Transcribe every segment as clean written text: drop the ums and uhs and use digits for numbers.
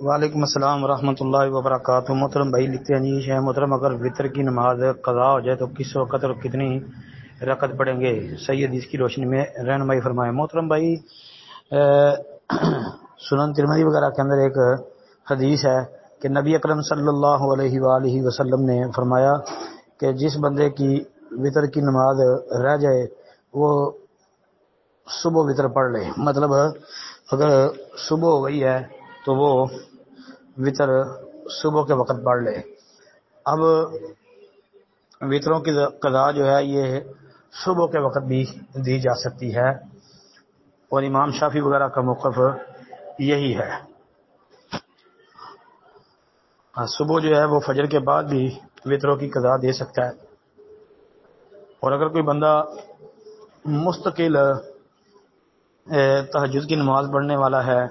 وعلیکم السلام ورحمۃ اللہ وبرکاتہ۔ محترم بھائی لکھتے ہیں جی محترم اگر وطر کی نماز قضا ہو جائے تو کس وقت اور کتنی رکعت پڑھیں گے؟ صحیح حدیث کی روشنی میں رہنمائی فرمائیں۔ محترم بھائی سنن ترمذی وغیرہ کے اندر ایک حدیث ہے کہ نبی اکرم صلی اللہ علیہ وآلہ وسلم نے فرمایا کہ جس بندے کی وطر کی نماز رہ جائے وہ صبح وطر پڑھ لے، مطلب اگر صبح ہو گئی ہے تو وہ وطر صبح کے وقت پڑھ لے۔ اب وطروں کی قضا جو ہے یہ صبح کے وقت بھی دی جا سکتی ہے، اور امام شافعی وغیرہ کا موقف یہی ہے۔ صبح جو ہے وہ فجر کے بعد بھی وطروں کی قضا دے سکتا ہے، اور اگر کوئی بندہ مستقل تہجد کی نماز پڑھنے والا ہے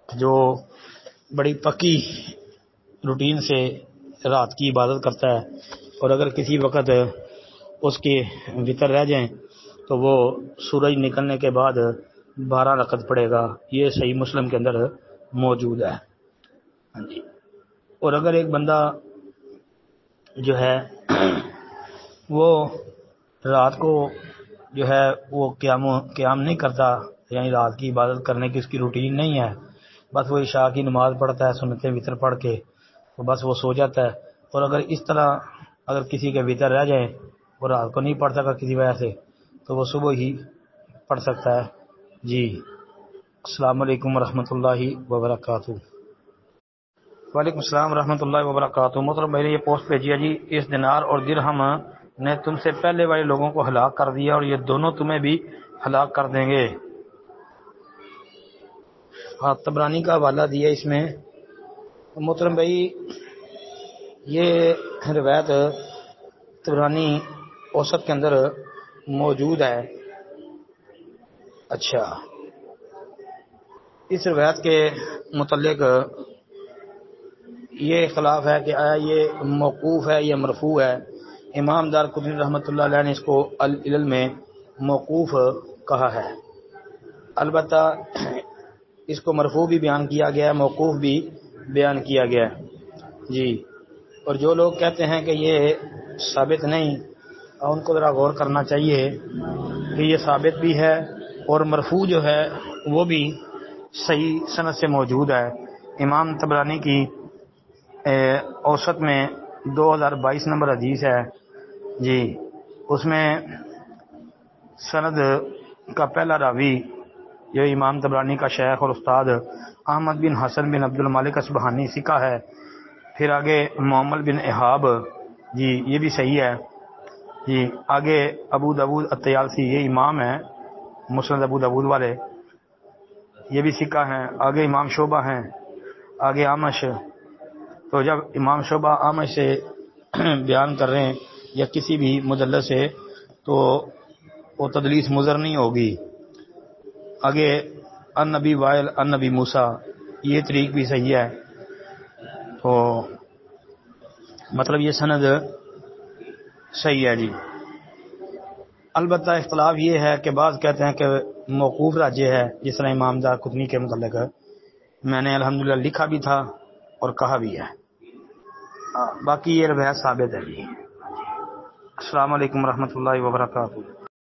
جو بڑی پکی روٹین سے رات کی عبادت کرتا ہے، اور اگر کسی وقت اس کے وطر رہ جائیں تو وہ سورج نکلنے کے بعد 12 رکعت پڑھے گا، یہ صحیح مسلم کے اندر موجود ہے۔ اور اگر ایک بندہ جو ہے وہ رات کو جو ہے وہ قیام نہیں کرتا، یعنی رات کی عبادت کرنے کی اس کی روٹین نہیں ہے، بس وہ عشاء کی نماز پڑھتا ہے سنتیں وطر پڑھ کے تو بس وہ سو جاتا ہے، اور اگر اس طرح اگر کسی کے وطر رہ جائے اور رات کو نہیں پڑھ سکا کسی وجہ سے تو وہ صبح ہی پڑھ سکتا ہے۔ جی السلام علیکم ورحمۃ اللہ وبرکاتہ۔ وعلیکم السلام ورحمۃ اللہ وبرکاتہ۔ محترم بھائی نے یہ پوسٹ بھیجی ہے جی، اس دینار اور درہم نے تم سے پہلے والے لوگوں کو ہلاک کر دیا اور یہ دونوں تمہیں بھی ہلاک کر دیں گے۔ طبرانی کا حوالہ دیا اس میں۔ محترم بھائی یہ روایت طبرانی اوسط کے اندر موجود ہے۔ اچھا، اس روایت کے متعلق یہ اختلاف ہے کہ آیا یہ موقوف ہے یا مرفوع ہے۔ امام دارقطنی رحمۃ اللہ علیہ نے اس کو العلل میں موقوف کہا ہے، البتہ اس کو مرفوع بھی بیان کیا گیا ہے، موقوف بھی بیان کیا گیا ہے جی۔ اور جو لوگ کہتے ہیں کہ یہ ثابت نہیں، ان کو ذرا غور کرنا چاہیے کہ یہ ثابت بھی ہے اور مرفوع جو ہے وہ بھی صحیح سند سے موجود ہے۔ امام طبرانی کی اوسط میں 2022 نمبر حدیث ہے جی، اس میں سند کا پہلا راوی جو امام طبرانی کا شیخ اور استاد احمد بن حسن بن عبد المالک اصبہانی ثقہ ہے، پھر آگے معمر بن احاب جی یہ بھی صحیح ہے جی، آگے ابو داود الطیالسی یہ امام ہیں مسند ابو داود والے، یہ بھی ثقہ ہیں، آگے امام شعبہ ہیں، آگے اعمش۔ تو جب امام شعبہ اعمش سے بیان کر رہے ہیں یا کسی بھی مدلس سے تو وہ تدلیس مضر نہیں ہوگی۔ آگے ان نبی وائل ان نبی موسیٰ یہ طریق بھی صحیح ہے، تو مطلب یہ سند صحیح ہے جی۔ البتہ اختلاف یہ ہے کہ بعض کہتے ہیں کہ موقوف راجح ہے، جس طرح امام دارقطنی کے متعلق میں نے الحمدللہ لکھا بھی تھا اور کہا بھی ہے، باقی یہ روایت ثابت ہے جی۔ السلام علیکم ورحمۃ اللہ وبرکاتہ۔